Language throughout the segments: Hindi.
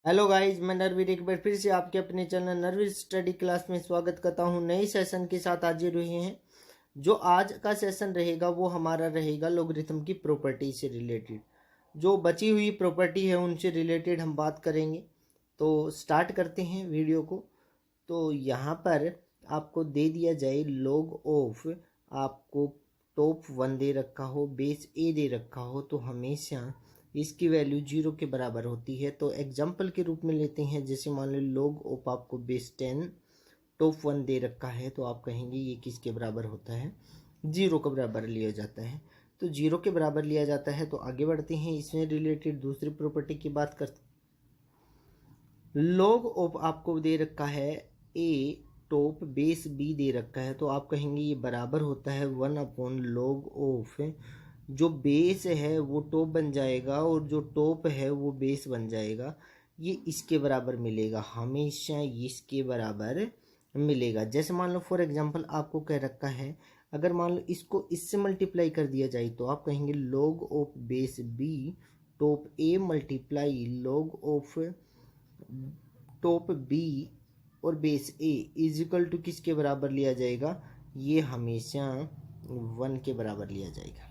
हेलो गाइस, मैं नरवीर एक बार फिर से आपके अपने चैनल नरवीर स्टडी क्लास में स्वागत करता हूं। नए सेशन के साथ हाजिर हुए हैं। जो आज का सेशन रहेगा वो हमारा रहेगा लॉगरिथम की प्रॉपर्टी से रिलेटेड। जो बची हुई प्रॉपर्टी है उनसे रिलेटेड हम बात करेंगे। तो स्टार्ट करते हैं वीडियो को। तो यहाँ पर आपको दे दिया जाए लॉग ऑफ, आपको टॉप 1 दे रखा हो, बेस ए दे रखा हो, तो हमेशा इसकी वैल्यू 0 के बराबर होती है। तो एग्जाम्पल के रूप में लेते हैं, जैसे मान लो लॉग ऑफ आपको बेस 10 टॉप 1 दे रखा है, तो आप कहेंगे ये किसके बराबर होता है, 0 के बराबर लिया जाता है। तो 0 के बराबर लिया जाता है। तो आगे बढ़ते हैं, इसमें रिलेटेड दूसरी प्रॉपर्टी की बात करते हैं। लॉग ऑफ आपको दे रखा है ए टॉप बेस बी दे रखा है, तो आप कहेंगे ये बराबर होता है 1/log ऑफ, जो बेस है वो टॉप बन जाएगा और जो टॉप है वो बेस बन जाएगा। ये इसके बराबर मिलेगा, हमेशा इसके बराबर मिलेगा। जैसे मान लो फॉर एग्जांपल आपको कह रखा है, अगर मान लो इसको इससे मल्टीप्लाई कर दिया जाए तो आप कहेंगे log of base B top A multiply log of top B और base A is equal to किसके बराबर लिया जाएगा, ये हमेशा 1 के बराबर लिया जाएगा।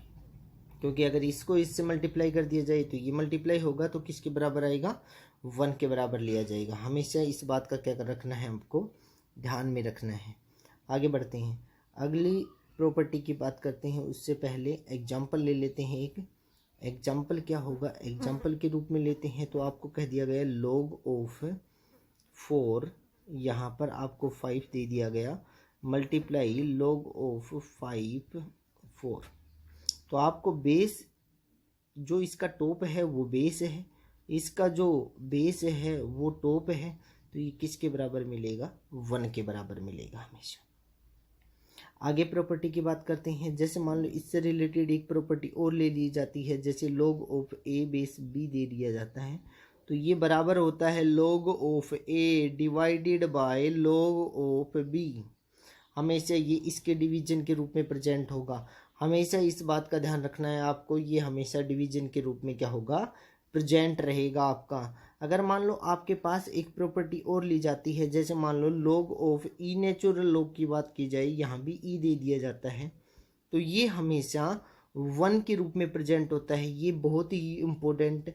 क्योंकि अगर इसको इससे मल्टीप्लाई कर दिया जाए तो ये मल्टीप्लाई होगा, तो किसके बराबर आएगा, 1 के बराबर लिया जाएगा। हमेशा इस बात का क्या रखना है, हमको ध्यान में रखना है। आगे बढ़ते हैं, अगली प्रॉपर्टी की बात करते हैं। उससे पहले एग्जाम्पल ले लेते हैं। एक एग्जाम्पल क्या होगा, एग्जाम्पल के रूप में लेते हैं। तो आपको कह दिया गया log ऑफ 4, यहाँ पर आपको 5 दे दिया गया, मल्टीप्लाई log ऑफ 5 4। तो आपको बेस जो इसका टॉप है वो बेस है, इसका जो बेस है वो टॉप है, तो ये किसके बराबर मिलेगा, 1 के बराबर मिलेगा हमेशा। आगे प्रॉपर्टी की बात करते हैं। जैसे मान लो इससे रिलेटेड एक प्रॉपर्टी और ले ली जाती है, जैसे log of A base B दे दिया जाता है, तो ये बराबर होता है log of A divided by log of B. हमेशा ये इसके डिवीजन के रूप में प्रेजेंट होगा। हमेशा इस बात का ध्यान रखना है आपको, ये हमेशा डिवीजन के रूप में क्या होगा, प्रेजेंट रहेगा आपका। अगर मान लो आपके पास एक प्रॉपर्टी और ली जाती है, जैसे मान लो log of E natural log की बात की जाए, यहाँ भी ई दे दिया जाता है, तो ये हमेशा 1 के रूप में प्रेजेंट होता है। ये बहुत ही इम्पोर्टेंट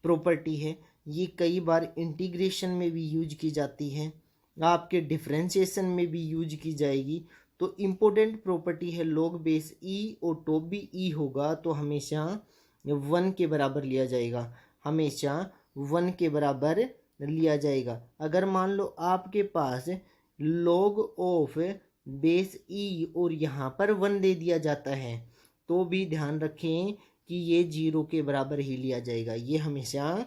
प्रॉपर्टी है। ये कई बार इंटीग्रेशन में भी यूज की जाती है, आपके डिफ्रेंशिएशन में भी यूज की जाएगी। तो इम्पोर्टेंट प्रॉपर्टी है log बेस ई और टॉप भी ई होगा, तो हमेशा 1 के बराबर लिया जाएगा, हमेशा 1 के बराबर लिया जाएगा। अगर मान लो आपके पास log ऑफ बेस ई और यहाँ पर 1 दे दिया जाता है, तो भी ध्यान रखें कि ये 0 के बराबर ही लिया जाएगा, ये हमेशा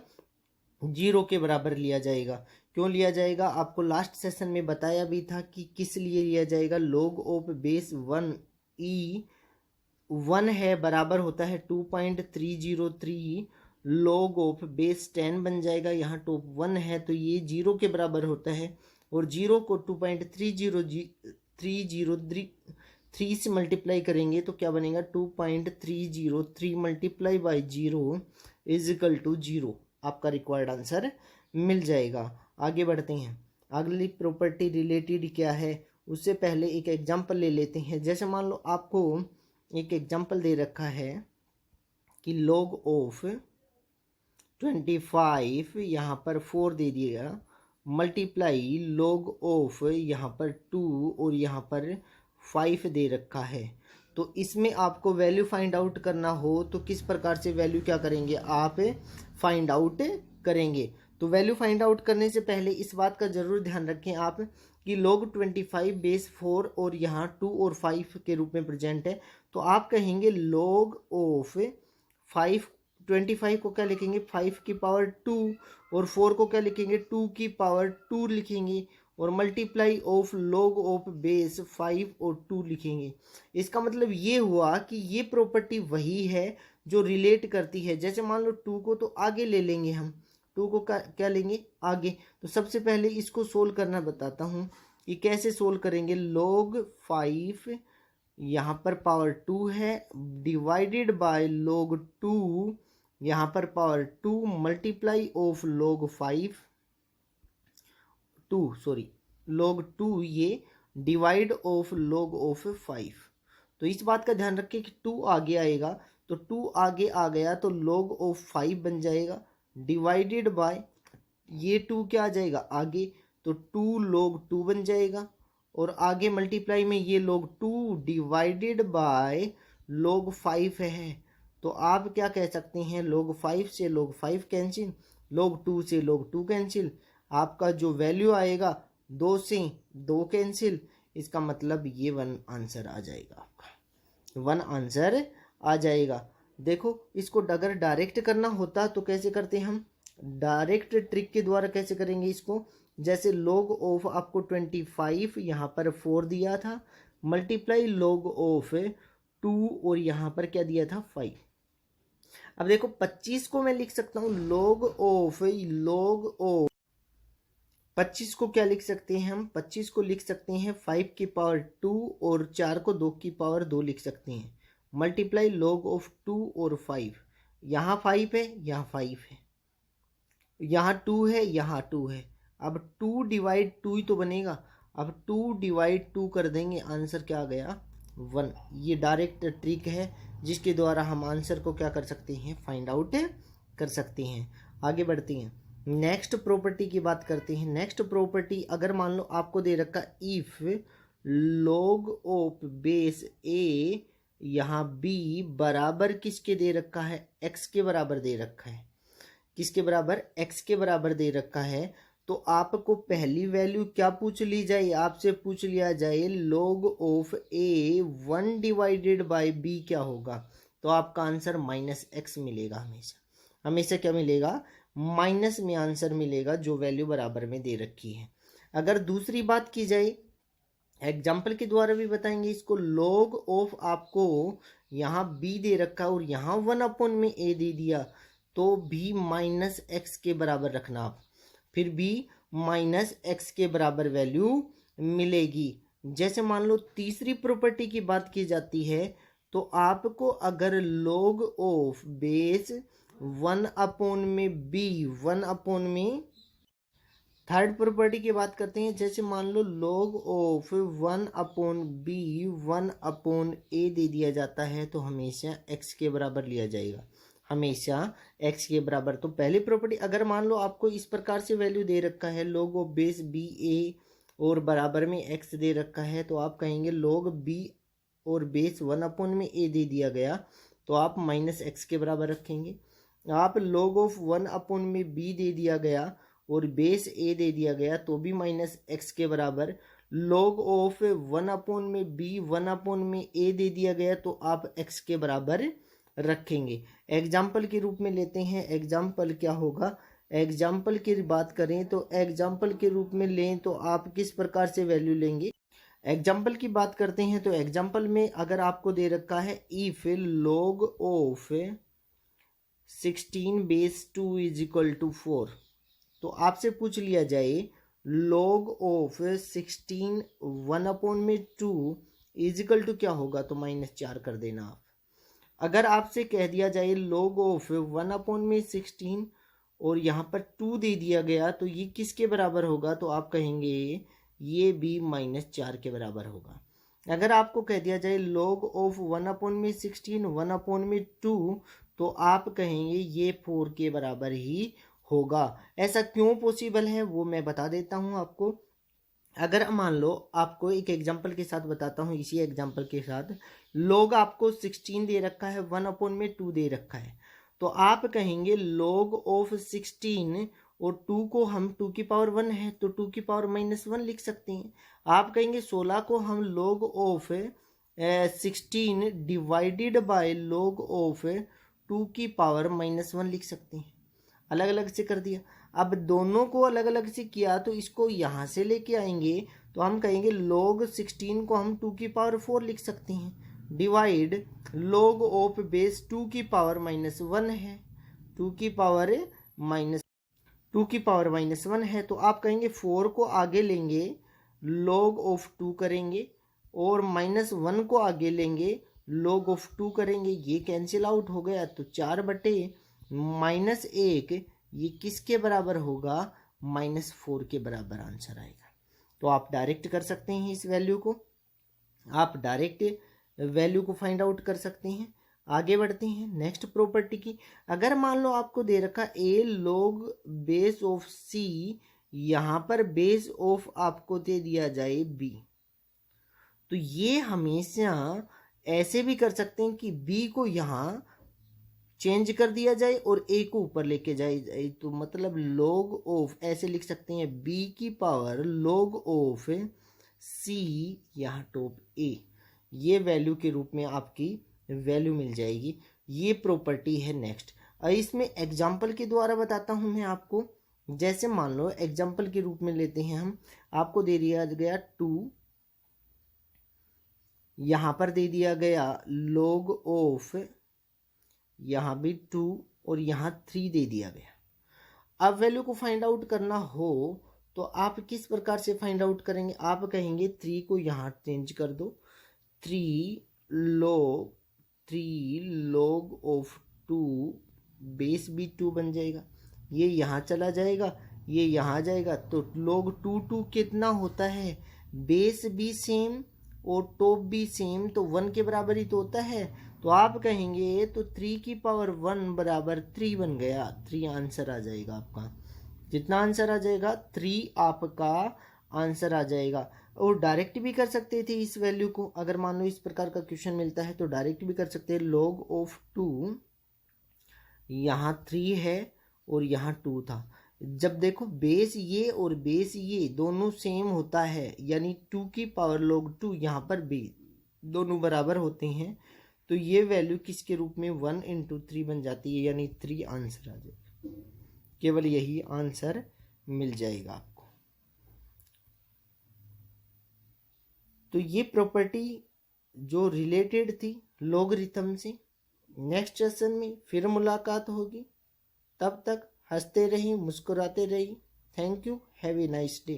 0 के बराबर लिया जाएगा। क्यों लिया जाएगा, आपको लास्ट सेशन में बताया भी था कि किस लिए लिया जाएगा। log ऑफ बेस 1 ई 1 है, बराबर होता है 2.303, log ऑफ बेस 10 बन जाएगा, यहाँ टॉप 1 है तो ये 0 के बराबर होता है, और 0 को 2.303 से मल्टीप्लाई करेंगे तो क्या बनेगा, 2.303 multiply by 0 is equal to 0। आपका रिक्वायर्ड आंसर मिल जाएगा। आगे बढ़ते हैं, अगली प्रॉपर्टी रिलेटेड क्या है, उससे पहले एक एग्जांपल ले लेते हैं। जैसे मान लो आपको एक एग्जांपल दे रखा है कि log ऑफ 25 यहाँ पर 4 दे दिया, मल्टीप्लाई log ऑफ यहाँ पर 2 और यहाँ पर 5 दे रखा है। तो इसमें आपको वैल्यू फाइंड आउट करना हो तो किस प्रकार से वैल्यू क्या करेंगे, आप फाइंड आउट करेंगे। तो वैल्यू फाइंड आउट करने से पहले इस बात का जरूर ध्यान रखें आप कि log 25 बेस 4 और यहाँ 2 और 5 के रूप में प्रेजेंट है, तो आप कहेंगे log ऑफ 25 को क्या लिखेंगे, 5 की पावर 2, और 4 को क्या लिखेंगे, 2 की पावर 2 लिखेंगे, और multiply of log of base 5 और 2 लिखेंगे। इसका मतलब ये हुआ कि ये प्रॉपर्टी वही है जो रिलेट करती है। जैसे मान लो 2 को तो आगे ले लेंगे, हम 2 को क्या लेंगे, आगे। तो सबसे पहले इसको सोल्व करना बताता हूँ कि कैसे सोल्व करेंगे। log 5 यहाँ पर पावर 2 है, डिवाइडेड बाय log 2 यहाँ पर power 2 multiply of log 5 log 2 ये डिवाइड ऑफ log ऑफ 5। तो इस बात का ध्यान रखिए कि 2 आगे आएगा, तो 2 आगे आ गया तो log ऑफ 5 बन जाएगा डिवाइडेड बाय ये 2 क्या आ जाएगा आगे, तो 2 log 2 बन जाएगा, और आगे मल्टीप्लाई में ये log 2 डिवाइडेड बाय log 5 है। तो आप क्या कह सकते हैं, log 5 से log 5 कैंसिल, log 2 से log 2 कैंसिल, आपका जो वैल्यू आएगा 2 से 2 कैंसिल, इसका मतलब ये 1 आंसर आ जाएगा, आपका 1 आंसर आ जाएगा। देखो इसको अगर डायरेक्ट करना होता तो कैसे करते हम, डायरेक्ट ट्रिक के द्वारा कैसे करेंगे इसको, जैसे log ऑफ आपको 25 यहाँ पर 4 दिया था, मल्टीप्लाई log ऑफ 2 और यहाँ पर क्या दिया था 5। अब देखो 25 को मैं लिख सकता हूँ log ऑफ 25 को क्या लिख सकते हैं हम, 25 को लिख सकते हैं 5 की पावर 2 और 4 को 2 की पावर 2 लिख सकते हैं, मल्टीप्लाई log ऑफ 2 और 5, यहाँ 5 है यहाँ 5 है, यहाँ 2 है यहाँ 2 है, अब 2 डिवाइड 2 ही तो बनेगा, अब 2 डिवाइड 2 कर देंगे, आंसर क्या आ गया 1। ये डायरेक्ट ट्रिक है जिसके द्वारा हम आंसर को क्या कर सकते हैं, फाइंड आउट कर सकते हैं। आगे बढ़ते हैं, नेक्स्ट प्रॉपर्टी की बात करते हैं। नेक्स्ट प्रॉपर्टी, अगर मान लो आपको दे रखा if log of base a यहाँ b बराबर किसके दे रखा है, x के बराबर दे रखा है, किसके बराबर, x के बराबर दे रखा है, तो आपको पहली वैल्यू क्या पूछ ली जाए, आपसे पूछ लिया जाए log of a 1 divided by b क्या होगा, तो आपका आंसर -x मिलेगा, हमेशा हमेशा क्या मिलेगा, माइनस में आंसर मिलेगा जो वैल्यू बराबर में दे रखी है। अगर दूसरी बात की जाए, एग्जाम्पल के द्वारा भी बताएंगे इसको, log ऑफ आपको यहाँ b दे रखा और यहाँ 1 में a दे दिया, तो b -x के बराबर रखना आप, फिर b -x के बराबर वैल्यू मिलेगी। जैसे मान लो तीसरी प्रॉपर्टी की बात की जाती है, तो आपको अगर log ऑफ बेस 1 में b 1 में, थर्ड प्रॉपर्टी की बात करते हैं, जैसे मान लो log ऑफ 1 b 1 a दे दिया जाता है, तो हमेशा x के बराबर लिया जाएगा, हमेशा x के बराबर। तो पहली प्रॉपर्टी, अगर मान लो आपको इस प्रकार से वैल्यू दे रखा है log of base b a और बराबर में x दे रखा है, तो आप कहेंगे log b और बेस 1 में a दे दिया गया, तो आप -x के बराबर रखेंगे। आप log ऑफ 1 में b दे दिया गया और बेस a दे दिया गया, तो भी -x के बराबर। log ऑफ 1 में b 1 में a दे दिया गया, तो आप x के बराबर रखेंगे। एग्जाम्पल के रूप में लेते हैं, एग्जाम्पल क्या होगा, एग्जाम्पल की बात करें तो एग्जाम्पल के रूप में लें तो आप किस प्रकार से वैल्यू लेंगे। एग्जाम्पल की बात करते हैं तो एग्जाम्पल में अगर आपको दे रखा है इफ log ऑफ 16 बेस 2 = 4, तो आपसे पूछ लिया जाए log ऑफ 16 1 में 2 = क्या होगा, तो -4 कर देना आप। अगर आपसे कह दिया जाए log ऑफ 1 में 16 और यहाँ पर 2 दे दिया गया, तो ये किसके बराबर होगा, तो आप कहेंगे ये भी -4 के बराबर होगा। अगर आपको कह दिया जाए log ऑफ 1 में 16 1 में 2, तो आप कहेंगे ये 4 के बराबर ही होगा। ऐसा क्यों पॉसिबल है वो मैं बता देता हूँ आपको। अगर मान लो आपको एक एग्जांपल के साथ बताता हूँ, इसी एग्जांपल के साथ log आपको 16 दे रखा है, 1 में 2 दे रखा है, तो आप कहेंगे log ऑफ 16 और 2 को हम 2 की पावर 1 है तो 2 की पावर -1 लिख सकते हैं। आप कहेंगे 16 को हम log of 16 divided by log of 2 की पावर -1 लिख सकते हैं। अलग अलग से कर दिया। अब दोनों को अलग अलग से किया तो इसको यहाँ से लेके आएंगे, तो हम कहेंगे log 16 को हम 2 की पावर 4 लिख सकते हैं, डिवाइड log ऑफ बेस 2 की पावर -1 है, 2 की पावर -1 है, तो आप कहेंगे 4 को आगे लेंगे log ऑफ 2 करेंगे और -1 को आगे लेंगे log ऑफ 2 करेंगे, ये कैंसिल आउट हो गया, तो 4/2 -1 ये किसके बराबर होगा, -4 के बराबर आंसर आएगा। तो आप डायरेक्ट कर सकते हैं इस वैल्यू को, आप डायरेक्ट वैल्यू को फाइंड आउट कर सकते हैं। आगे बढ़ते हैं नेक्स्ट प्रॉपर्टी की। अगर मान लो आपको दे रखा a log base of c, यहाँ पर बेस ऑफ आपको दे दिया जाए b, तो ये हमेशा ऐसे भी कर सकते हैं कि b को यहाँ चेंज कर दिया जाए और a को ऊपर लेके जाए, तो मतलब log ऑफ ऐसे लिख सकते हैं b की पावर log ऑफ c यहाँ टॉप a, ये वैल्यू के रूप में आपकी वैल्यू मिल जाएगी। ये प्रॉपर्टी है नेक्स्ट। इसमें एग्जाम्पल के द्वारा बताता हूं मैं आपको। जैसे मान लो एग्जाम्पल के रूप में लेते हैं हम, आपको दे दिया गया 2, यहाँ पर दे दिया गया log ऑफ यहाँ भी 2 और यहाँ 3 दे दिया गया। अब वैल्यू को फाइंड आउट करना हो तो आप किस प्रकार से फाइंड आउट करेंगे, आप कहेंगे 3 को यहाँ चेंज कर दो, 3 log ऑफ 2 बेस भी 2 बन जाएगा, ये यहाँ चला जाएगा, ये यहाँ जाएगा, तो log 2 कितना होता है, बेस भी सेम और टॉप भी सेम, तो 1 के बराबर ही तो होता है। तो आप कहेंगे तो 3 की पावर 1 बराबर 3 बन गया, 3 आंसर आ जाएगा आपका। जितना आंसर आ जाएगा 3 आपका आंसर आ जाएगा। और डायरेक्ट भी कर सकते थे इस वैल्यू को, अगर मान लो इस प्रकार का क्वेश्चन मिलता है तो डायरेक्ट भी कर सकते हैं। log ऑफ 2 यहाँ 3 है और यहाँ 2 था, जब देखो बेस ये और बेस ये दोनों सेम होता है, यानी 2 की पावर log 2 यहाँ पर भी दोनों बराबर होते हैं, तो ये वैल्यू किसके रूप में 1 × 3 बन जाती है, यानी 3 आंसर आ जाएगा। केवल यही आंसर मिल जाएगा आपको। तो ये प्रॉपर्टी जो रिलेटेड थी लॉगरिथम से। नेक्स्ट सेशन में फिर मुलाकात होगी, तब तक हंसते रहिए, मुस्कुराते रहिए। Thank you, have a nice day.